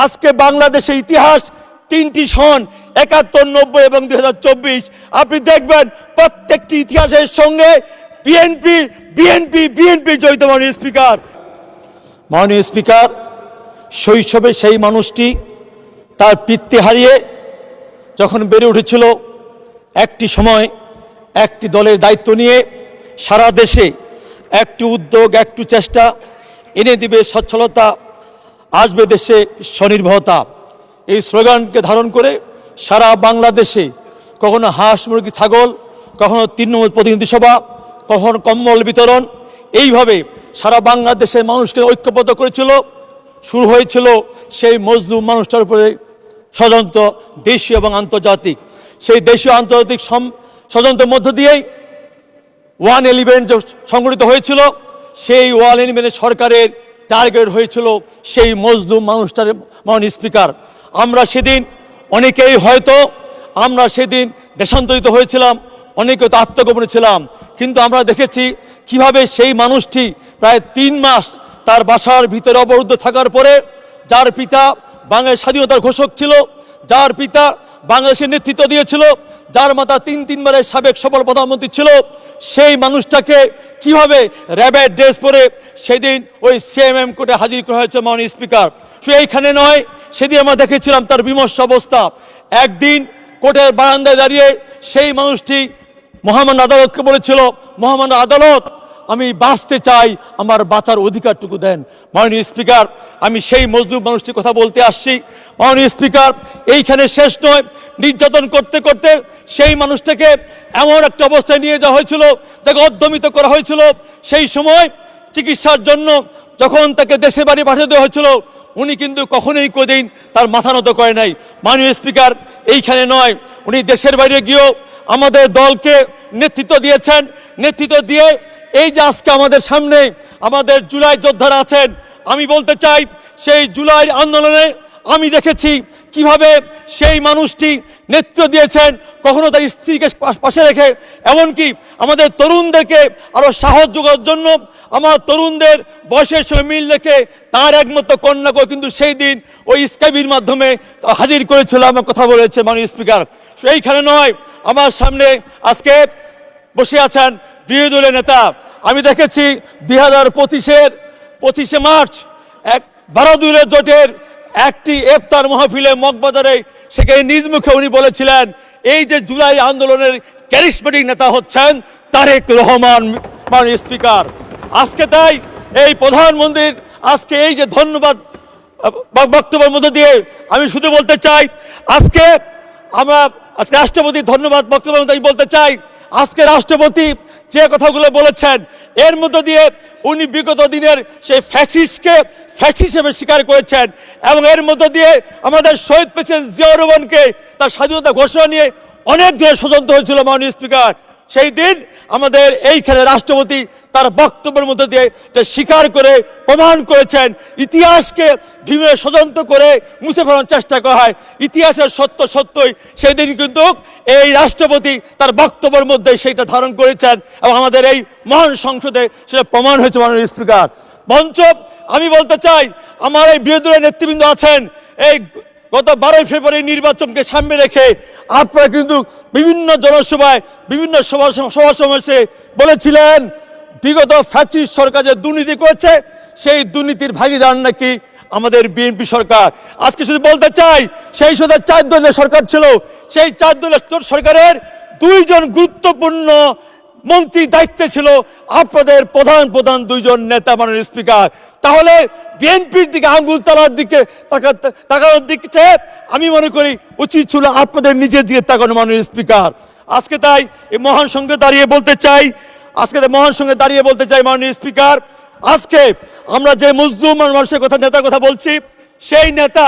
আজকে বাংলাদেশের ইতিহাস তিনটি সন ৭১, ৯০ এবং ২০২৪ আপনি দেখবেন প্রত্যেকটি ইতিহাসের সঙ্গে বিএনপি জড়িত। মাননীয় স্পিকার, শৈশবে সেই মানুষটি তার পিতৃ হারিয়ে যখন বেড়ে উঠেছিল, একটি সময় একটি দলের দায়িত্ব নিয়ে সারা দেশে একটি উদ্যোগ, একটু চেষ্টা এনে দিবে সচ্ছলতা, আসবে দেশে স্বনির্ভরতা, এই স্লোগানকে ধারণ করে সারা বাংলাদেশে কখনো হাঁস মুরগি ছাগল, কখনো তৃণমূল প্রতিনিধি সভা, কখনো কম্বল বিতরণ, এইভাবে সারা বাংলাদেশের মানুষকে ঐক্যবদ্ধ করেছিল। শুরু হয়েছিল সেই মজলুম মানুষটার উপরে ষড়যন্ত্র, দেশীয় এবং আন্তর্জাতিক। সেই দেশীয় আন্তর্জাতিক ষড়যন্ত্রের মধ্য দিয়েই 111 সংগঠিত হয়েছিল। সেই 111 সরকারের টার্গেট হয়েছিল সেই মজলুম মানুষটার। মাননীয় স্পিকার, আমরা সেদিন অনেকেই হয়তো আমরা সেদিন দেশান্তরিত হয়েছিলাম, অনেকে তো আত্মগোপনে ছিলাম, কিন্তু আমরা দেখেছি কিভাবে সেই মানুষটি প্রায় 3 মাস তার বাসার ভিতরে অবরুদ্ধ থাকার পরে, যার পিতা বাংলাদেশ স্বাধীনতার ঘোষক ছিল, যার পিতা বাংলাদেশের নেতৃত্ব দিয়েছিল, যার মাতা 3বারের সাবেক সফল প্রধানমন্ত্রী ছিল, সেই মানুষটাকে কিভাবে র্যাবের ড্রেস পরে সেদিন ওই সিএমএম কোর্টে হাজির করা হয়েছে। মাননীয় স্পিকার, শুধু এইখানে নয়, সেদিন আমরা দেখেছিলাম তার বিমর্ষ অবস্থা। একদিন কোর্টের বারান্দায় দাঁড়িয়ে সেই মানুষটি মহামান্য আদালতকে বলেছিল, মহামান্য আদালত, আমি বাঁচতে চাই, আমার বাঁচার অধিকারটুকু দেন। মাননীয় স্পিকার, আমি সেই মজলুম মানুষটির কথা বলতে আসছি। মাননীয় স্পিকার, এইখানে শেষ নয়, নির্যাতন করতে করতে সেই মানুষটাকে এমন একটা অবস্থায় নিয়ে যাওয়া হয়েছিল, তাকে অদ্যমিত করা হয়েছিল। সেই সময় চিকিৎসার জন্য যখন তাকে দেশে বাড়ি পাঠিয়ে দেওয়া হয়েছিল, উনি কিন্তু কখনোই কোনোদিন তার মাথা নত করে নাই। মাননীয় স্পিকার, এইখানে নয়, উনি দেশের বাইরে গিয়েও আমাদের দলকে নেতৃত্ব দিয়েছেন। নেতৃত্ব দিয়ে এই যে আজকে আমাদের সামনে আমাদের জুলাই যোদ্ধারা আছেন, আমি বলতে চাই সেই জুলাই আন্দোলনে আমি দেখেছি কিভাবে সেই মানুষটি নেতৃত্ব দিয়েছেন, কখনো তার স্ত্রীকে পাশে রেখে, এমনকি আমাদের তরুণদেরকে আরো সাহস যোগানোর জন্য আমার তরুণদের বয়সের সঙ্গে মিল রেখে তার একমাত্র কন্যাকে কিন্তু সেই দিন ওই স্কাইবির মাধ্যমে হাজির করেছিল, আমার কথা বলেছে। মাননীয় স্পিকার, এইখানে নয়, আমার সামনে আজকে বসে আছেন বিরোধী দলের নেতা। আমি দেখেছি 2025 মার্চ 12 দলের জোটের একটি ইফতার মাহফিলে মগবাজারে, সেখানে নিজ মুখে উনি বলেছিলেন এই যে জুলাই আন্দোলনের ক্যারিসমেটিক নেতা হচ্ছেন তারেক রহমান। মাননীয় স্পিকার, আজকে তাই এই প্রধানমন্ত্রীর আজকে এই যে ধন্যবাদ বক্তব্যের মধ্যে দিয়ে আমি শুধু বলতে চাই, আজকে রাষ্ট্রপতি ধন্যবাদ বক্তব্যের মধ্যে বলতে চাই, আজকে রাষ্ট্রপতি যে কথাগুলো বলেছেন এর মধ্য দিয়ে উনি বিগত দিনের সেই ফ্যাসিস্টকে ফ্যাসিস্ট হিসেবে স্বীকার করেছেন, এবং এর মধ্য দিয়ে আমাদের শহীদ প্রেসিডেন্ট জিয়াউর রহমানকে তার স্বাধীনতা ঘোষণা নিয়ে অনেক ধরনের ষড়যন্ত্র হয়েছিল। মাননীয় স্পিকার, সেই দিন আমাদের এইখানে রাষ্ট্রপতি তার বক্তব্যের মধ্যে দিয়ে স্বীকার করে প্রমাণ করেছেন ইতিহাসকে বিভিন্ন ষড়যন্ত্র করে মুছে ফেলানোর চেষ্টা করা হয়, ইতিহাসের সত্যই সেই দিন কিন্তু এই রাষ্ট্রপতি তার বক্তব্যের মধ্যে সেইটা ধারণ করেছেন, এবং আমাদের এই মহান সংসদে সেটা প্রমাণ হয়েছে। মাননীয় স্পিকার, মঞ্চ আমি বলতে চাই, আমার এই বিরোধী দলের নেতৃবৃন্দ আছেন, এই গত 12 ফেব্রুয়ারি নির্বাচনকে সামনে রেখে আপনারা কিন্তু বিভিন্ন জনসভায় বিভিন্ন সভা সমাবেশে বলেছিলেন বিগত ফ্যাসিস্ট সরকার যে দুর্নীতি করেছে সেই দুর্নীতির ভাগিদার নাকি আমাদের বিএনপি সরকার। আজকে শুধু বলতে চাই, সেই সাথে 4 দলের সরকার ছিল, সেই 4 দলের সরকারের 2 জন গুরুত্বপূর্ণ মন্ত্রী দায়িত্বে ছিল আপনাদের প্রধান 2 জন নেতা। মাননীয় স্পিকার, তাহলে বিএনপির দিকে আঙ্গুল তোলার দিকে তাকানোর দিকে আমি মনে করি উচিত ছিল আপনাদের নিজের দিকে তাকানো। মাননীয় স্পিকার, আজকে তাই এই মহান সঙ্গে দাঁড়িয়ে বলতে চাই, মাননীয় স্পিকার, আজকে আমরা যে মজলুম মানুষের কথা, নেতার কথা বলছি, সেই নেতা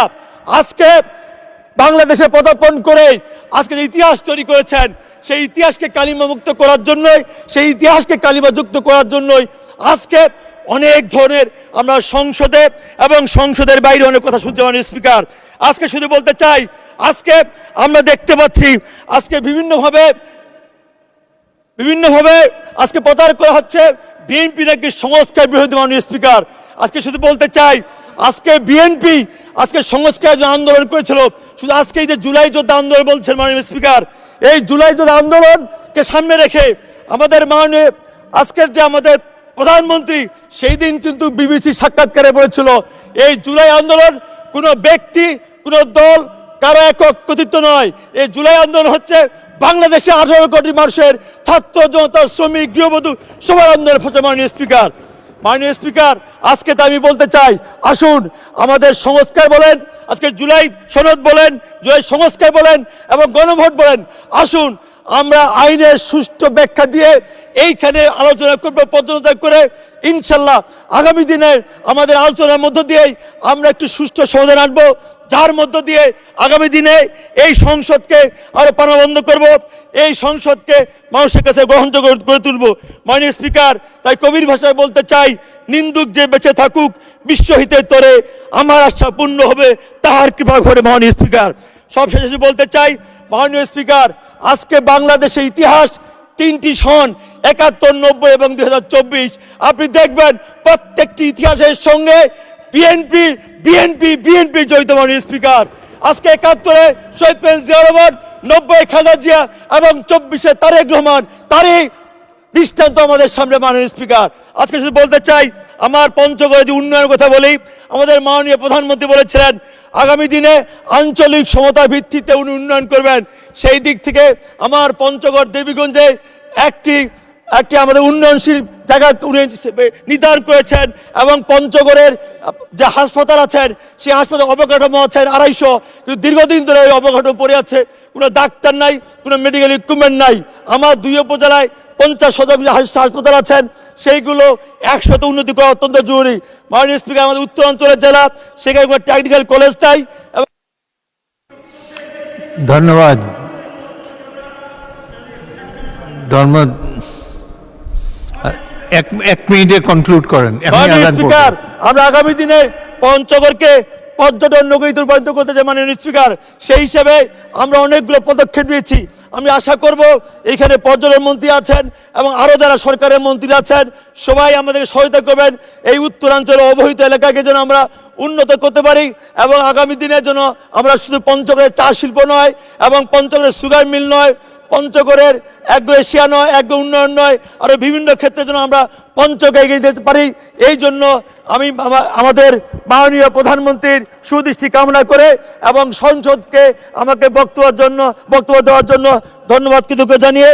আজকে বাংলাদেশে পদার্পণ করে আজকে যে ইতিহাস তৈরি করেছেন, সেই ইতিহাসকে কালিমামুক্ত করার জন্যই, সেই ইতিহাসকে কালিমাযুক্ত করার জন্যই আজকে অনেক ধরনের আমরা সংসদে এবং সংসদের বাইরে অনেক কথা শুনছি। মাননীয় স্পিকার, আজকে শুধু বলতে চাই, আজকে আমরা দেখতে পাচ্ছি আজকে বিভিন্নভাবে আজকে প্রচার করা হচ্ছে বিএনপি নাকি সংস্কার বিরোধী। মাননীয় স্পিকার, আজকে শুধু বলতে চাই, আজকে বিএনপি আজকে সংস্কার যে আন্দোলন করেছিল, শুধু আজকে এই যে জুলাই যোদ্ধা আন্দোলন বলছেন মাননীয় স্পিকার, এই জুলাই যোদ্ধা আন্দোলনকে সামনে রেখে আমাদের মাননীয় আজকের যে আমাদের প্রধানমন্ত্রী সেই দিন কিন্তু বিবিসি সাক্ষাৎকারে বলেছিল এই জুলাই আন্দোলন কোনো ব্যক্তি, কোনো দল, কারো একক কৃতিত্ব নয়। এই জুলাই আন্দোলন হচ্ছে বাংলাদেশে 18 কোটি মানুষের, ছাত্র জনতা, শ্রমিক, গৃহবধূ সবার আন্দোলন হচ্ছে মাননীয় স্পিকার। মাননীয় স্পিকার, আজকে তো আমি বলতে চাই, আসুন আমাদের সংস্কার বলেন, আজকে জুলাই সনদ বলেন, জুলাই সংস্কার বলেন এবং গণভোট বলেন, আসুন আমরা আইনের সুষ্ঠু ব্যাখ্যা দিয়ে এইখানে আলোচনা করব, পর্যালোচনা করে ইনশাল্লাহ আগামী দিনে আমাদের আলোচনার মধ্য দিয়েই আমরা একটি সুষ্ঠু সমাধান আনবো, যার মধ্য দিয়ে আগামী দিনে এই সংসদকে আরো প্রাণবন্ত করব, এই সংসদকে মানুষের কাছে গ্রহণযোগ্য করে তুলব। মাননীয় স্পিকার, তাই কবির ভাষায় বলতে চাই, নিন্দুক যে বেঁচে থাকুক বিশ্বহিতের তরে, আমার আশা পূর্ণ হবে তাহার কৃপা ঘরে। মাননীয় স্পিকার, সবশেষে বলতে চাই মাননীয় স্পিকার, আজকে বাংলাদেশের ইতিহাস 3টি সন 71, 90 এবং 2024, আপনি দেখবেন প্রত্যেকটি ইতিহাসের সঙ্গে বিএনপি বিএনপি বিএনপি জড়িত। মাননীয় স্পিকার, আজকে 71-এ শহীদ প্রেসিডেন্ট জিয়া রহমান, 90-এ খালেদা জিয়া এবং 24-এ তারেক রহমান, তারই দৃষ্টান্ত আমাদের সামনে। মাননীয় স্পিকার, আজকে শুধু বলতে চাই, আমার পঞ্চগড়ে যে উন্নয়নের কথা বলি, আমাদের মাননীয় প্রধানমন্ত্রী বলেছিলেন আগামী দিনে আঞ্চলিক সমতার ভিত্তিতে উনি উন্নয়ন করবেন। সেই দিক থেকে আমার পঞ্চগড় দেবীগঞ্জে একটি আমাদের উন্নয়নশীল জায়গা উনি নির্ধারণ করেছেন এবং পঞ্চগড়ের যে হাসপাতাল আছেন সেই হাসপাতাল অবকাঠামো আছেন 250, কিন্তু দীর্ঘদিন ধরে ওই অবকাঠামো পড়ে আছে, কোনো ডাক্তার নাই, কোনো মেডিকেল ইকুইপমেন্ট নাই। আমার 2 উপজেলায় 50 হাসপাতাল আছেন, সেইগুলো 100 উন্নতি করা অত্যন্ত জরুরি। মাননীয় স্পিকার, আমাদের উত্তরাঞ্চলের জেলা, সেখানে কোনো টেকনিক্যাল কলেজ নাই। ধন্যবাদ। এক মিনিটে কনক্লুড করেন। মাননীয় স্পিকার, আমরা আগামী দিনে পঞ্চগড়কে পর্যটন নগরীতে রূপান্তরিত করতে চাই। মাননীয় স্পিকার, সেই হিসেবে আমরা অনেকগুলো পদক্ষেপ নিয়েছি। আমি আশা করব এইখানে পর্যটন মন্ত্রী আছেন এবং আরও যারা সরকারের মন্ত্রী আছেন সবাই আমাদেরকে সহায়তা করবেন, এই উত্তরাঞ্চলের অবহেলিত এলাকাকে যেন আমরা উন্নত করতে পারি এবং আগামী দিনের জন্য আমরা শুধু পঞ্চগড়ের চা শিল্প নয় এবং পঞ্চগড়ের সুগার মিল নয়, পঞ্চগড়ের অ্যাগ্রো এশিয়া নয়, অ্যাগ্রো উন্নয়ন নয়, আরও বিভিন্ন ক্ষেত্রে যেন আমরা পঞ্চগড়ে এগিয়ে যেতে পারি, এই জন্য আমি আমাদের মাননীয় প্রধানমন্ত্রীর সুদৃষ্টি কামনা করে এবং সংসদকে আমাকে বক্তব্য দেওয়ার জন্য ধন্যবাদ কৃতজ্ঞ জানিয়ে,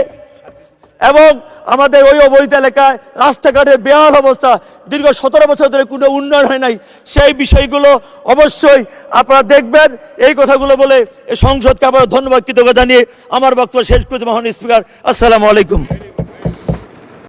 এবং আমাদের ওই অবৈধ এলাকায় রাস্তাঘাটের বেহাল অবস্থা, দীর্ঘ 17 বছর ধরে কোনো উন্নয়ন হয় নাই, সেই বিষয়গুলো অবশ্যই আপনারা দেখবেন। এই কথাগুলো বলে এই সংসদকে আবার ধন্যবাদ কৃতজ্ঞ জানিয়ে আমার বক্তব্য শেষ করেছি। মাননীয় স্পিকার, আসসালামু আলাইকুম।